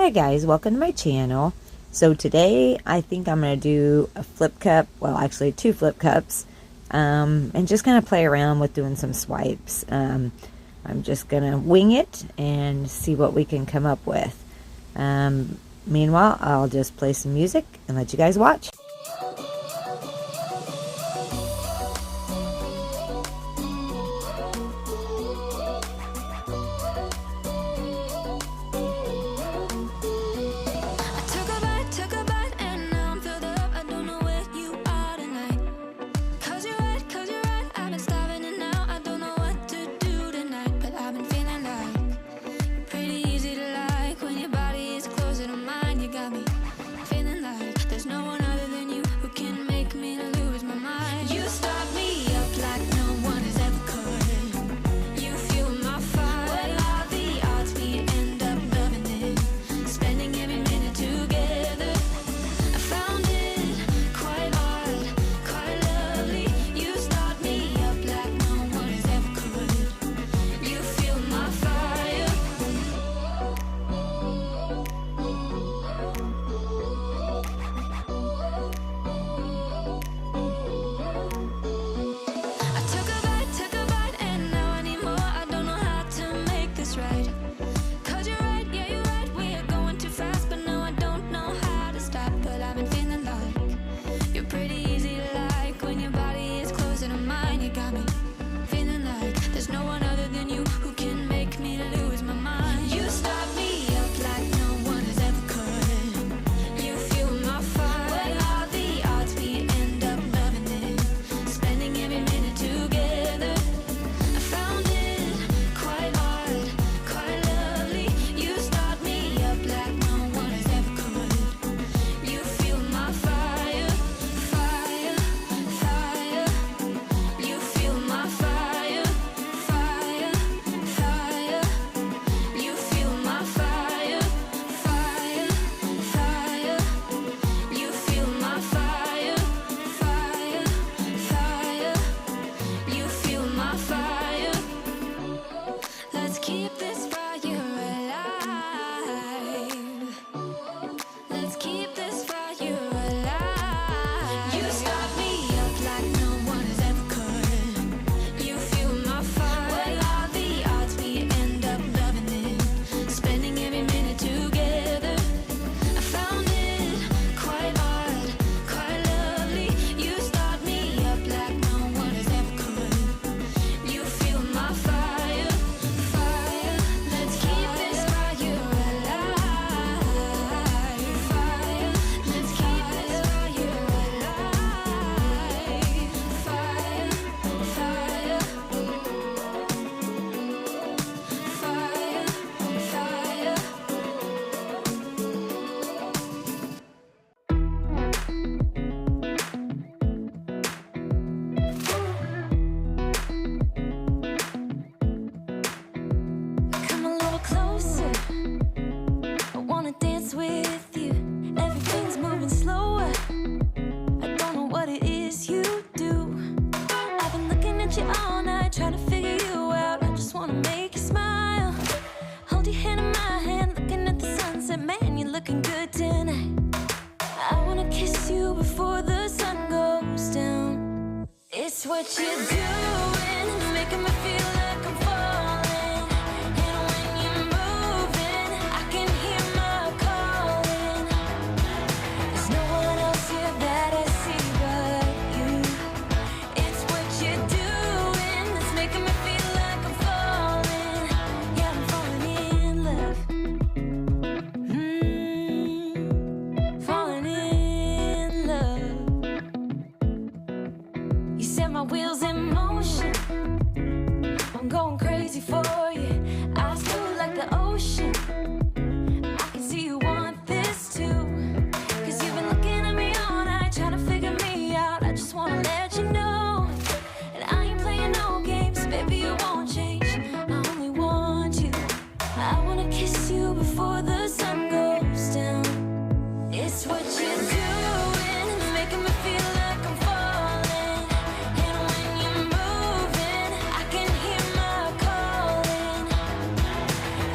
Hi guys, welcome to my channel. So today I think I'm going to do a flip cup, well actually 2 flip cups, and just kind of play around with doing some swipes. I'm just going to wing it and see what we can come up with. Meanwhile, I'll just play some music and let you guys watch.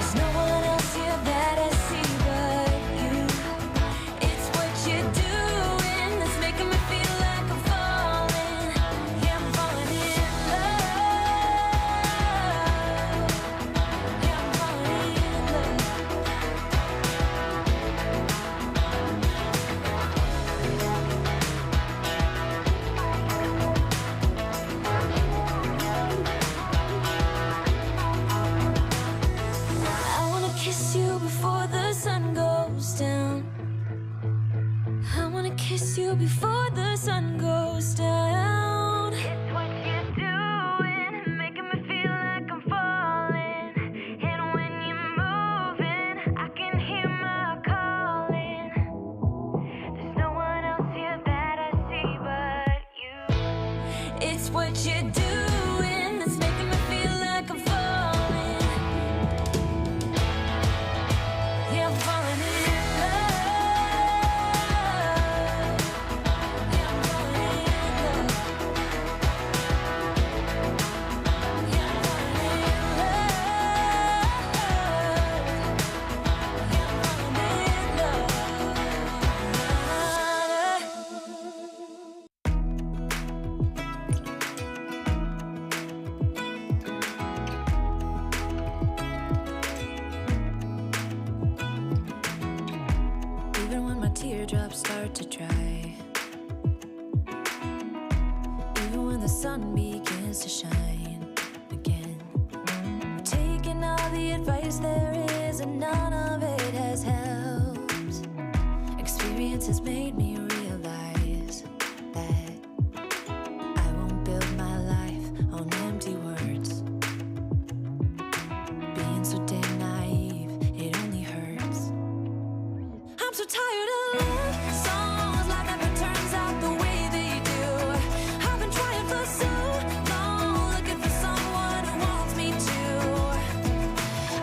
There's no one else here that I see but before the sun goes down. I wanna kiss you before the sun goes down. It's what you're doing, making me feel like I'm falling. And when you're moving, I can hear my calling. There's no one else here that I see but you. It's what you're doing that's making me feel like I'm falling. Yeah, I'm falling in love. Yeah, I'm falling in love. Yeah, I'm falling in love. Even when my teardrops start to dry, even when the sun begins to shine again, taking all the advice there is and none of it has helped. Experience has made me realize that I won't build my life on empty words. Being so damn naive, it only hurts. I'm so tired of love songs, life never turns out the way they do. I've been trying for so long, looking for someone who wants me to.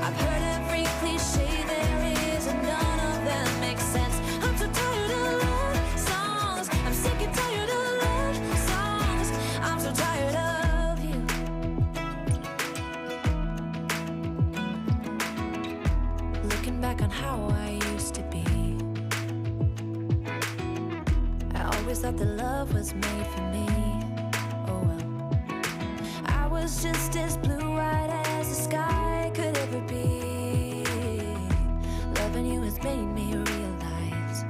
I've heard every cliche there is and none of them make sense. I'm so tired of love songs, I'm sick and tired of love songs. I'm so tired of you. Looking back on how I used to be, I always thought that love was made for me. Oh well, I was just as blue-eyed as the sky could ever be. Loving you has made me realize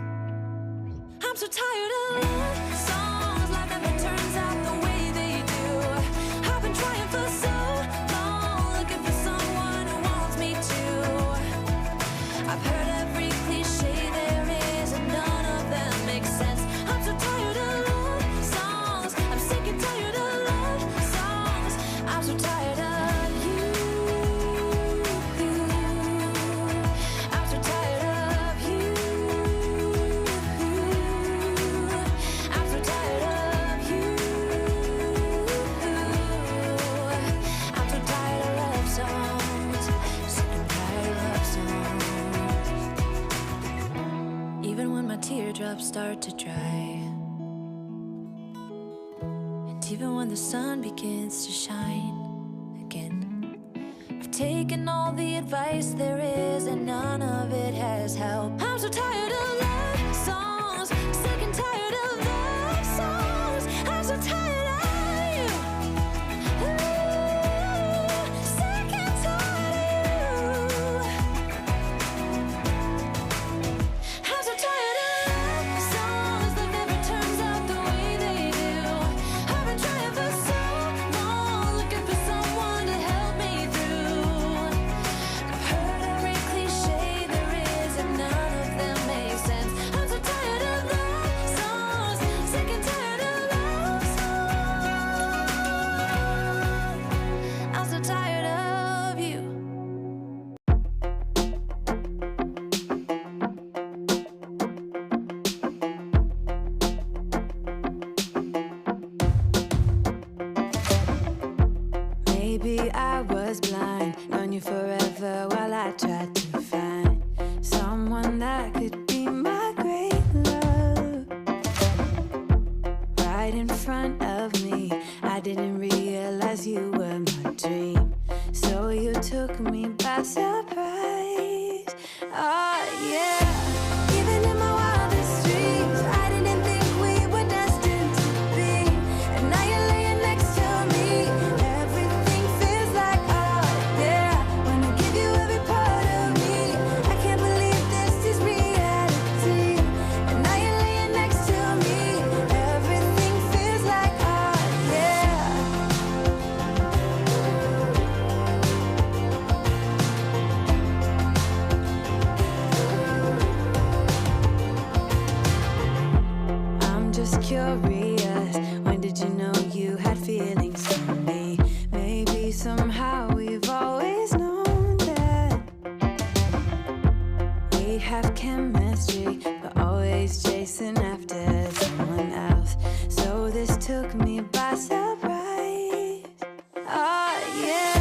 I'm so tired of love songs, life never turns out the way they do. I've been trying for so long, looking for someone who wants me to. I've heard every cliche there is and none of them make sense. I'm so tired of love songs, I'm sick and tired of love songs. I'm so tired of you. I'm so tired of you. I'm so tired of you. I'm so tired of love songs, sick and tired of love songs. Even when my teardrops start to dry, and even when the sun begins to shine again, I've taken all the advice there is and none of it has helped. I'm so tired of love songs, sick and tired of love songs. I'm so tired of you. Ooh, sick and tired of you. I'm so tired of love songs that never turns out the way they do. I've been trying for so long, looking for someone to help me through. I've heard every cliche there is curious. When did you know you had feelings for me? Maybe somehow we've always known that we have chemistry, but always chasing after someone else. So this took me by surprise. Oh yeah.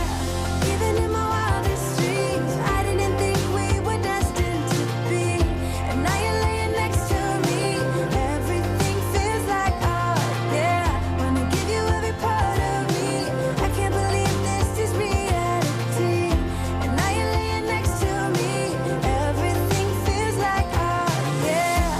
Even in my wildest dreams, I didn't think we were destined to be. And now you're laying next to me. Everything feels like art, yeah. Wanna give you every part of me. I can't believe this is reality. And now you're laying next to me. Everything feels like art, yeah.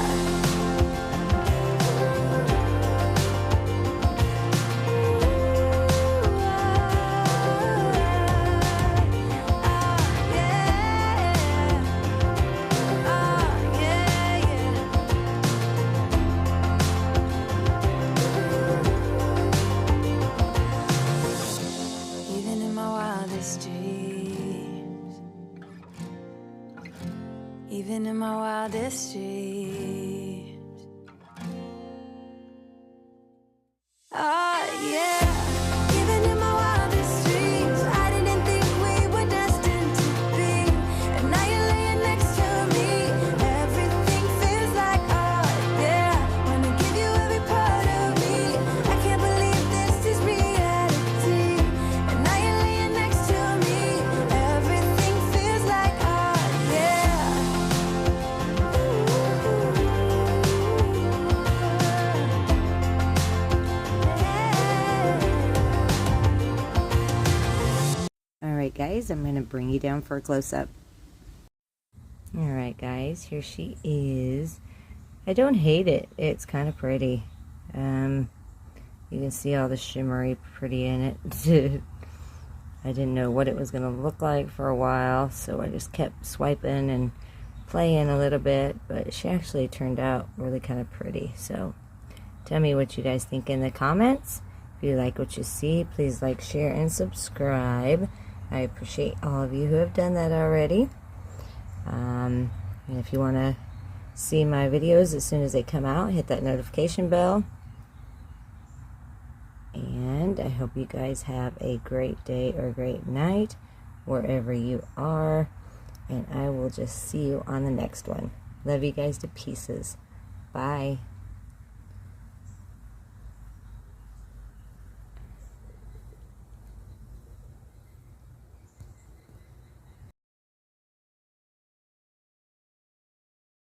Even in my wildest dreams, even in my wildest dreams. Oh yeah. Even in my wildest dreams, I didn't think we were destined to be. And now you're laying next to me. Everything feels like art, yeah. Wanna give you every part of me. I can't believe this is reality. And now you're laying next to me. Everything feels like art, yeah. Alright guys, I'm going to bring you down for a close-up. Alright guys, here she is. I don't hate it. It's kind of pretty. You can see all the shimmery pretty in it. I didn't know what it was going to look like for a while, so I just kept swiping and playing a little bit, but she actually turned out really kind of pretty. So tell me what you guys think in the comments. If you like what you see, please like, share, and subscribe. I appreciate all of you who have done that already. And if you want to see my videos as soon as they come out, hit that notification bell. And I hope you guys have a great day or great night wherever you are. And I will just see you on the next one. Love you guys to pieces. Bye.